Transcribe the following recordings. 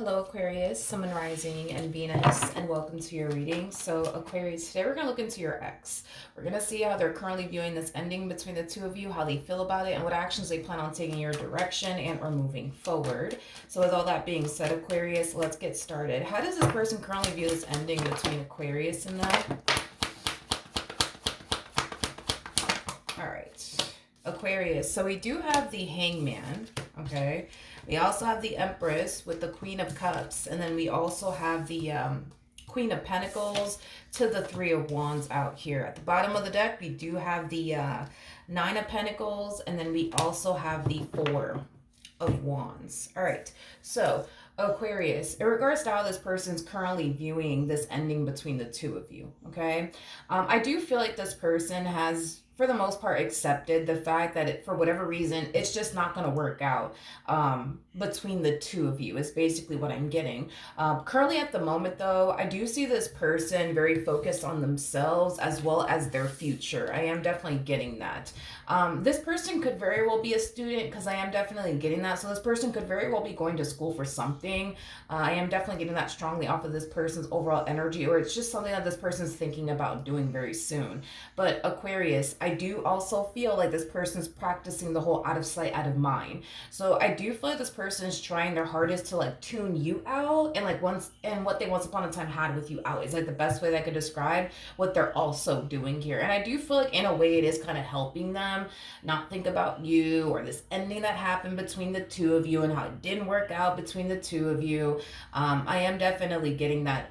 Hello Aquarius, Sun, Moon, Rising, and Venus, and welcome to your reading. So Aquarius, today we're going to look into your ex. We're going to see how they're currently viewing this ending between the two of you, how they feel about it, and what actions they plan on taking your direction and or moving forward. So with all that being said, Aquarius, let's get started. How does this person currently view this ending between Aquarius and them? All right, Aquarius. So we do have the Hangman, okay? We also have the Empress with the Queen of Cups, and then we also have the Queen of Pentacles to the Three of Wands out here. At the bottom of the deck, we do have the Nine of Pentacles, and then we also have the Four of Wands. All right, so Aquarius, in regards to how this person's currently viewing this ending between the two of you, okay? I do feel like this person has, for the most part, accepted the fact that for whatever reason, it's just not going to work out between the two of you is basically what I'm getting. Currently at the moment, though, I do see this person very focused on themselves as well as their future. I am definitely getting that. This person could very well be a student because I am definitely getting that. So this person could very well be going to school for something. I am definitely getting that strongly off of this person's overall energy, or it's just something that this person's thinking about doing very soon. But Aquarius, I do also feel like this person's practicing the whole out of sight, out of mind. So I do feel like this person is trying their hardest to like tune you out and what they once upon a time had with you out is like the best way that I could describe what they're also doing here. And I do feel like in a way it is kind of helping them not think about you or this ending that happened between the two of you and how it didn't work out between the two of you. I am definitely getting that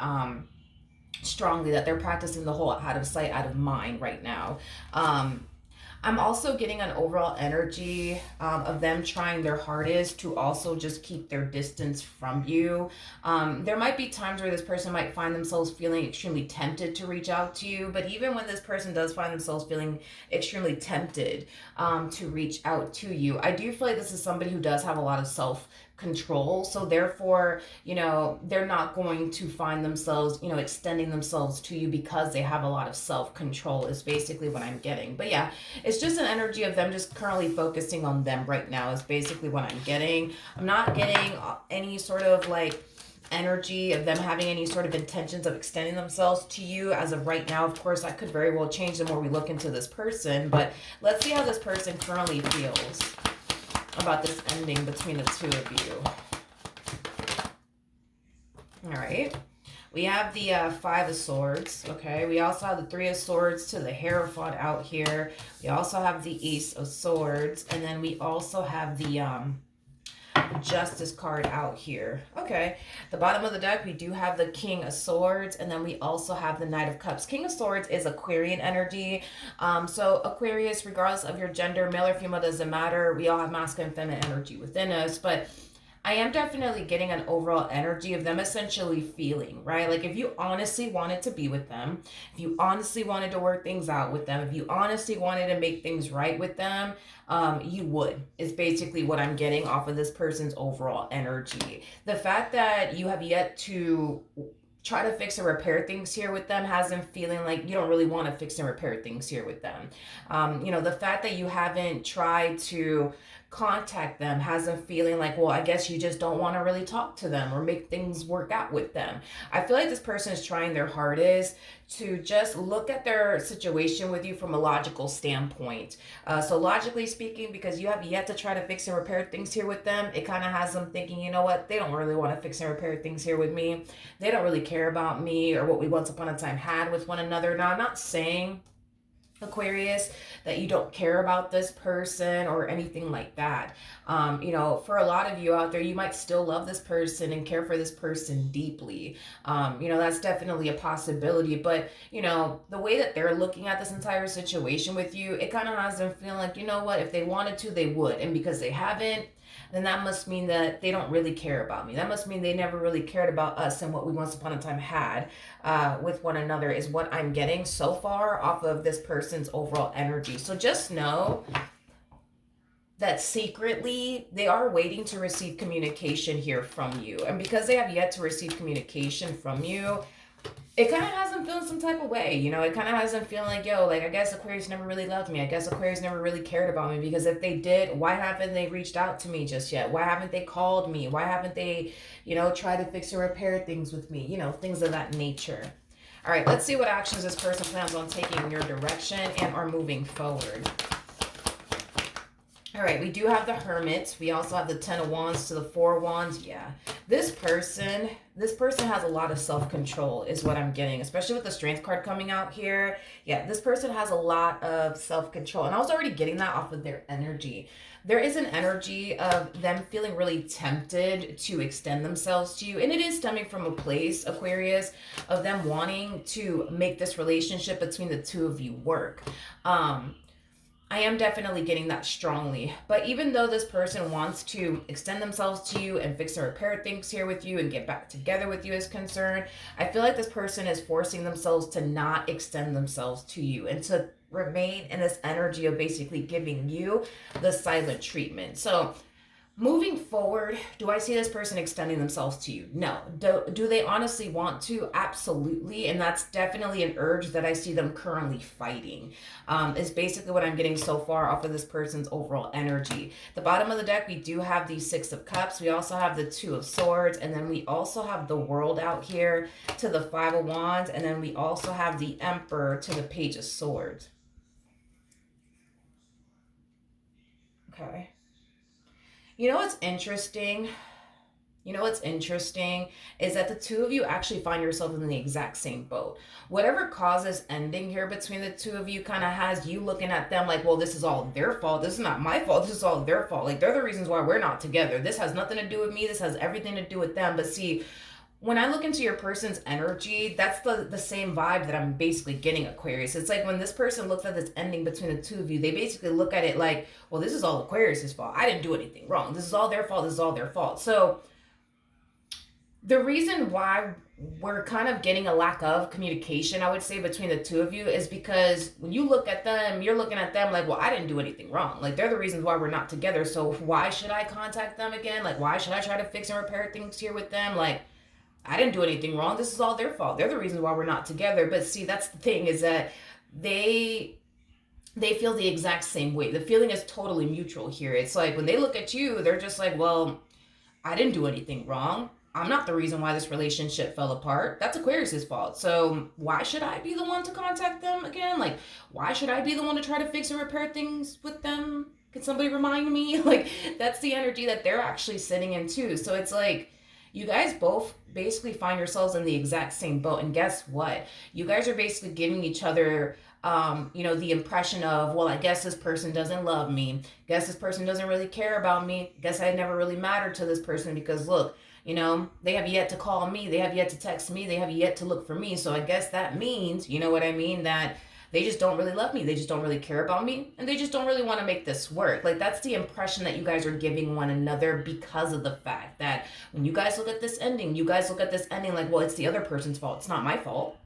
strongly that they're practicing the whole out of sight, out of mind right now. I'm also getting an overall energy of them trying their hardest to also just keep their distance from you. There might be times where this person might find themselves feeling extremely tempted to reach out to you, but even when this person does find themselves feeling extremely tempted to reach out to you, I do feel like this is somebody who does have a lot of self-control. So therefore, they're not going to find themselves, extending themselves to you because they have a lot of self-control is basically what I'm getting. But yeah, it's just an energy of them just currently focusing on them right now is basically what I'm getting. I'm not getting any sort of like energy of them having any sort of intentions of extending themselves to you as of right now. Of course, that could very well change the more we look into this person, but let's see how this person currently feels about this ending between the two of you. All right. We have the Five of Swords, okay? We also have the Three of Swords to the Hierophant out here. We also have the Ace of Swords. And then we also have the Justice card out here. Okay. The bottom of the deck, we do have the King of Swords. And then we also have the Knight of Cups. King of Swords is Aquarian energy. So Aquarius, regardless of your gender, male or female, doesn't matter. We all have masculine and feminine energy within us. But I am definitely getting an overall energy of them essentially feeling, right? Like if you honestly wanted to be with them, if you honestly wanted to work things out with them, if you honestly wanted to make things right with them, you would, is basically what I'm getting off of this person's overall energy. The fact that you have yet to try to fix and repair things here with them has them feeling like you don't really want to fix and repair things here with them. The fact that you haven't tried to contact them has them feeling like, well, I guess you just don't want to really talk to them or make things work out with them. I feel like this person is trying their hardest to just look at their situation with you from a logical standpoint. So logically speaking, because you have yet to try to fix and repair things here with them, it kind of has them thinking, you know what, they don't really want to fix and repair things here with me. They don't really care about me or what we once upon a time had with one another. Now, I'm not saying, Aquarius, that you don't care about this person or anything like that. For a lot of you out there, you might still love this person and care for this person deeply. That's definitely a possibility. But, the way that they're looking at this entire situation with you, it kind of has them feeling like, you know what, if they wanted to, they would. And because they haven't, then that must mean that they don't really care about me. That must mean they never really cared about us and what we once upon a time had with one another is what I'm getting so far off of this person's overall energy. So just know that secretly they are waiting to receive communication here from you. And because they have yet to receive communication from you, it kind of has them feeling some type of way. You know, it kind of has them feeling like, yo, like, I guess Aquarius never really loved me. I guess Aquarius never really cared about me, because if they did, why haven't they reached out to me just yet? Why haven't they called me? Why haven't they, tried to fix or repair things with me? Things of that nature. All right, let's see what actions this person plans on taking in your direction and are moving forward. All right, we do have the Hermit. We also have the Ten of Wands to the Four of Wands. Yeah, this person has a lot of self-control is what I'm getting, especially with the Strength card coming out here. Yeah, this person has a lot of self-control, and I was already getting that off of their energy. There is an energy of them feeling really tempted to extend themselves to you, and it is stemming from a place, Aquarius, of them wanting to make this relationship between the two of you work. I am definitely getting that strongly. But even though this person wants to extend themselves to you and fix and repair things here with you and get back together with you is concerned, I feel like this person is forcing themselves to not extend themselves to you and to remain in this energy of basically giving you the silent treatment. So moving forward, do I see this person extending themselves to you? No. Do they honestly want to? Absolutely. And that's definitely an urge that I see them currently fighting, is basically what I'm getting so far off of this person's overall energy. The bottom of the deck, we do have the Six of Cups. We also have the Two of Swords. And then we also have the World out here to the Five of Wands. And then we also have the Emperor to the Page of Swords. Okay. You know what's interesting? Is that the two of you actually find yourself in the exact same boat. Whatever causes ending here between the two of you kind of has you looking at them like, well, this is all their fault. This is not my fault. This is all their fault. Like, they're the reasons why we're not together. This has nothing to do with me. This has everything to do with them. But see, when I look into your person's energy, that's the same vibe that I'm basically getting, Aquarius. It's like when this person looks at this ending between the two of you, they basically look at it like, well, this is all Aquarius's fault. I didn't do anything wrong. This is all their fault. This is all their fault. So the reason why we're kind of getting a lack of communication, I would say, between the two of you is because when you look at them, you're looking at them like, well, I didn't do anything wrong. Like, they're the reasons why we're not together. So why should I contact them again? Like, why should I try to fix and repair things here with them? Like, I didn't do anything wrong. This is all their fault. They're the reason why we're not together. But see, that's the thing, is that they feel the exact same way. The feeling is totally mutual here. It's like when they look at you, they're just like, well, I didn't do anything wrong. I'm not the reason why this relationship fell apart. That's Aquarius's fault. So why should I be the one to contact them again? Like, why should I be the one to try to fix and repair things with them? Can somebody remind me? Like, that's the energy that they're actually sitting in too. So it's like, you guys both basically find yourselves in the exact same boat. And guess what? You guys are basically giving each other, the impression of, well, I guess this person doesn't love me. Guess this person doesn't really care about me. Guess I never really mattered to this person because look, they have yet to call me. They have yet to text me. They have yet to look for me. So I guess that means, you know what I mean? That they just don't really love me. They just don't really care about me. And they just don't really want to make this work. Like, that's the impression that you guys are giving one another because of the fact that when you guys look at this ending, like, well, it's the other person's fault. It's not my fault.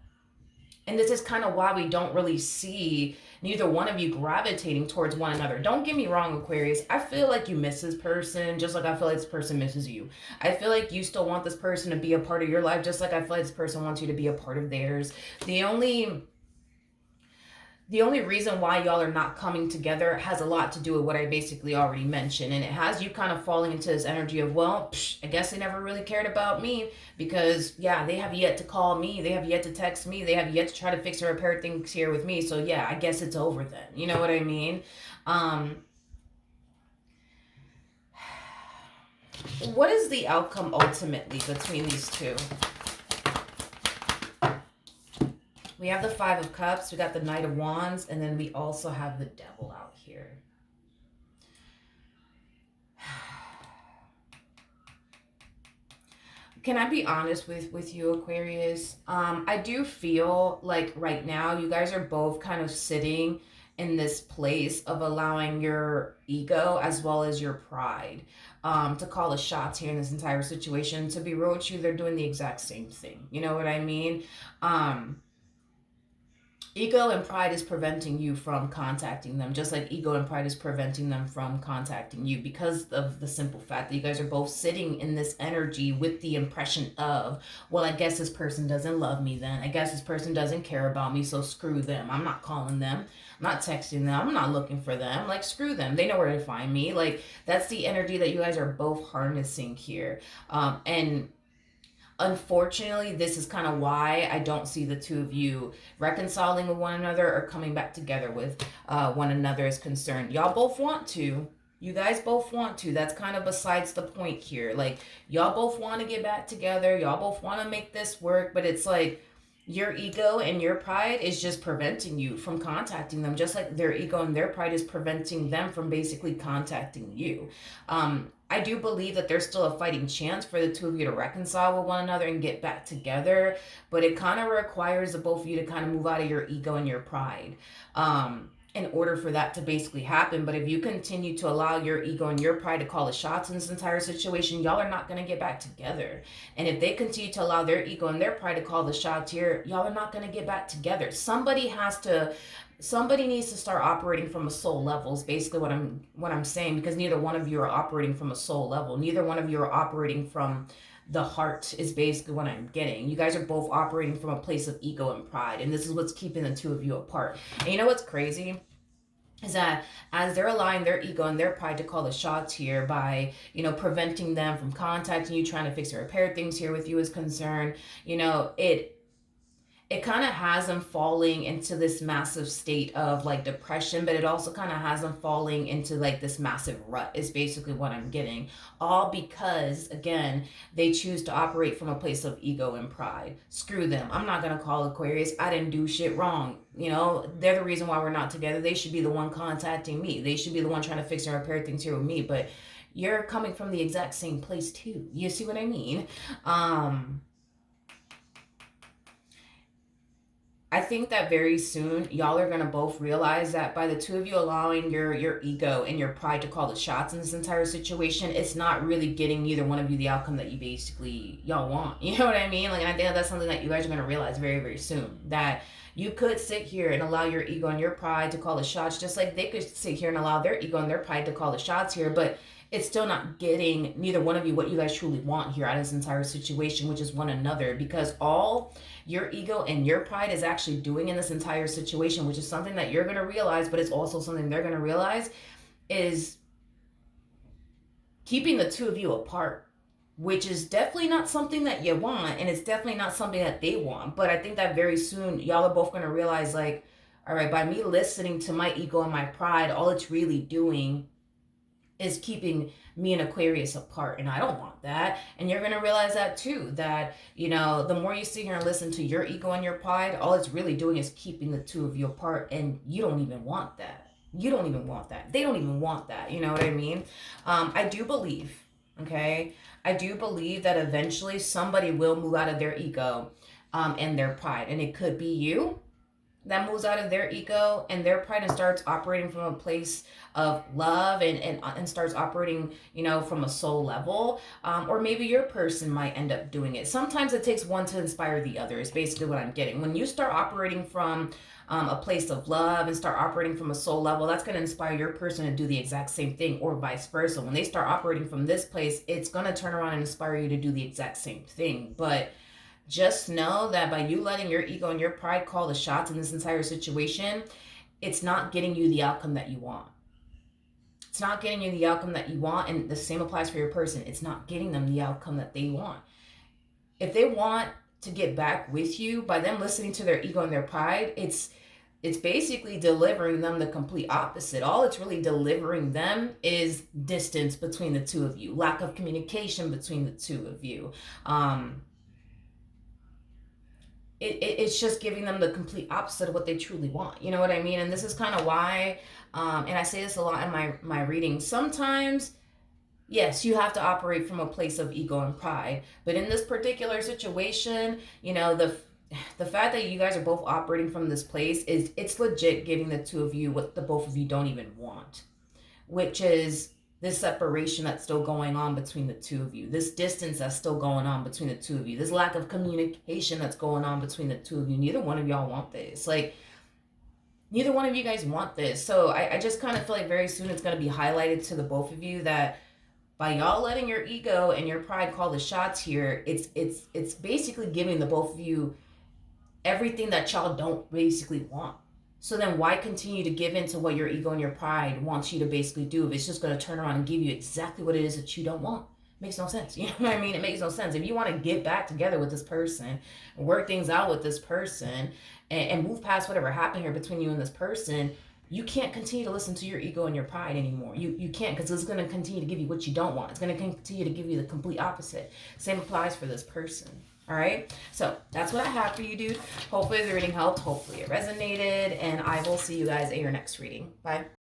And this is kind of why we don't really see neither one of you gravitating towards one another. Don't get me wrong, Aquarius. I feel like you miss this person just like I feel like this person misses you. I feel like you still want this person to be a part of your life just like I feel like this person wants you to be a part of theirs. The only reason why y'all are not coming together has a lot to do with what I basically already mentioned. And it has you kind of falling into this energy of, well, I guess they never really cared about me because, yeah, they have yet to call me. They have yet to text me. They have yet to try to fix or repair things here with me. So, yeah, I guess it's over then. You know what I mean? What is the outcome ultimately between these two? We have the Five of Cups, we got the Knight of Wands, and then we also have the Devil out here. Can I be honest with you, Aquarius? I do feel like right now you guys are both kind of sitting in this place of allowing your ego as well as your pride to call the shots here in this entire situation. To be real with you, they're doing the exact same thing. You know what I mean? Ego and pride is preventing you from contacting them, just like ego and pride is preventing them from contacting you, because of the simple fact that you guys are both sitting in this energy with the impression of, well, I guess this person doesn't love me then. I guess this person doesn't care about me, so screw them. I'm not calling them. I'm not texting them. I'm not looking for them. Like, screw them. They know where to find me. Like, that's the energy that you guys are both harnessing here. And unfortunately, this is kind of why I don't see the two of you reconciling with one another or coming back together with one another is concerned. Y'all both want to. You guys both want to. That's kind of besides the point here. Like, y'all both want to get back together. Y'all both want to make this work, but it's like your ego and your pride is just preventing you from contacting them, just like their ego and their pride is preventing them from basically contacting you. I do believe that there's still a fighting chance for the two of you to reconcile with one another and get back together, but it kind of requires the both of you to kind of move out of your ego and your pride. In order for that to basically happen. But if you continue to allow your ego and your pride to call the shots in this entire situation, y'all are not going to get back together. And if they continue to allow their ego and their pride to call the shots here, y'all are not going to get back together. Somebody needs to start operating from a soul level is basically what I'm saying, because neither one of you are operating from a soul level. Neither one of you are operating from the heart is basically what I'm getting. You guys are both operating from a place of ego and pride, and this is what's keeping the two of you apart. And you know what's crazy? Is that as they're allowing their ego and their pride to call the shots here by, preventing them from contacting you, trying to fix or repair things here with you is concerned, it kind of has them falling into this massive state of like depression, but it also kind of has them falling into like this massive rut is basically what I'm getting. All because, again, they choose to operate from a place of ego and pride. Screw them. I'm not going to call Aquarius. I didn't do shit wrong. They're the reason why we're not together. They should be the one contacting me. They should be the one trying to fix and repair things here with me. But you're coming from the exact same place too. You see what I mean? I think that very soon y'all are gonna both realize that by the two of you allowing your ego and your pride to call the shots in this entire situation, it's not really getting neither one of you the outcome that y'all want. You know what I mean? Like, and I think that's something that you guys are gonna realize very, very soon. That you could sit here and allow your ego and your pride to call the shots, just like they could sit here and allow their ego and their pride to call the shots here, but it's still not getting neither one of you what you guys truly want here out of this entire situation, which is one another, because all your ego and your pride is actually doing in this entire situation, which is something that you're going to realize, but it's also something they're going to realize, is keeping the two of you apart, which is definitely not something that you want, and it's definitely not something that they want. But I think that very soon y'all are both going to realize, like, all right, by me listening to my ego and my pride, all it's really doing is keeping me and Aquarius apart, and I don't want that. And you're going to realize that too, that the more you sit here and listen to your ego and your pride, all it's really doing is keeping the two of you apart, and you don't even want that. You don't even want that. They don't even want that. You know what I mean? I do believe that eventually somebody will move out of their ego and their pride, and it could be you that moves out of their ego and their pride and starts operating from a place of love and starts operating, from a soul level. Or maybe your person might end up doing it. Sometimes it takes one to inspire the other is basically what I'm getting. When you start operating from a place of love and start operating from a soul level, that's going to inspire your person to do the exact same thing, or vice versa. When they start operating from this place, it's going to turn around and inspire you to do the exact same thing. But just know that by you letting your ego and your pride call the shots in this entire situation, it's not getting you the outcome that you want. It's not getting you the outcome that you want, and the same applies for your person. It's not getting them the outcome that they want. If they want to get back with you, by them listening to their ego and their pride, it's basically delivering them the complete opposite. All it's really delivering them is distance between the two of you, lack of communication between the two of you. It's just giving them the complete opposite of what they truly want. You know what I mean? And this is kind of why, and I say this a lot in my readings, sometimes, yes, you have to operate from a place of ego and pride. But in this particular situation, the fact that you guys are both operating from this place it's legit giving the two of you what the both of you don't even want, which is this separation that's still going on between the two of you, this distance that's still going on between the two of you, this lack of communication that's going on between the two of you. Neither one of y'all want this. Like, neither one of you guys want this. So I just kind of feel like very soon it's going to be highlighted to the both of you that by y'all letting your ego and your pride call the shots here, it's basically giving the both of you everything that y'all don't basically want. So then why continue to give in to what your ego and your pride wants you to basically do if it's just going to turn around and give you exactly what it is that you don't want? Makes no sense. You know what I mean? It makes no sense. If you want to get back together with this person, work things out with this person, and move past whatever happened here between you and this person, you can't continue to listen to your ego and your pride anymore. You can't, because it's going to continue to give you what you don't want. It's going to continue to give you the complete opposite. Same applies for this person. All right, so that's what I have for you, dude. Hopefully the reading helped. Hopefully it resonated, and I will see you guys at your next reading. Bye.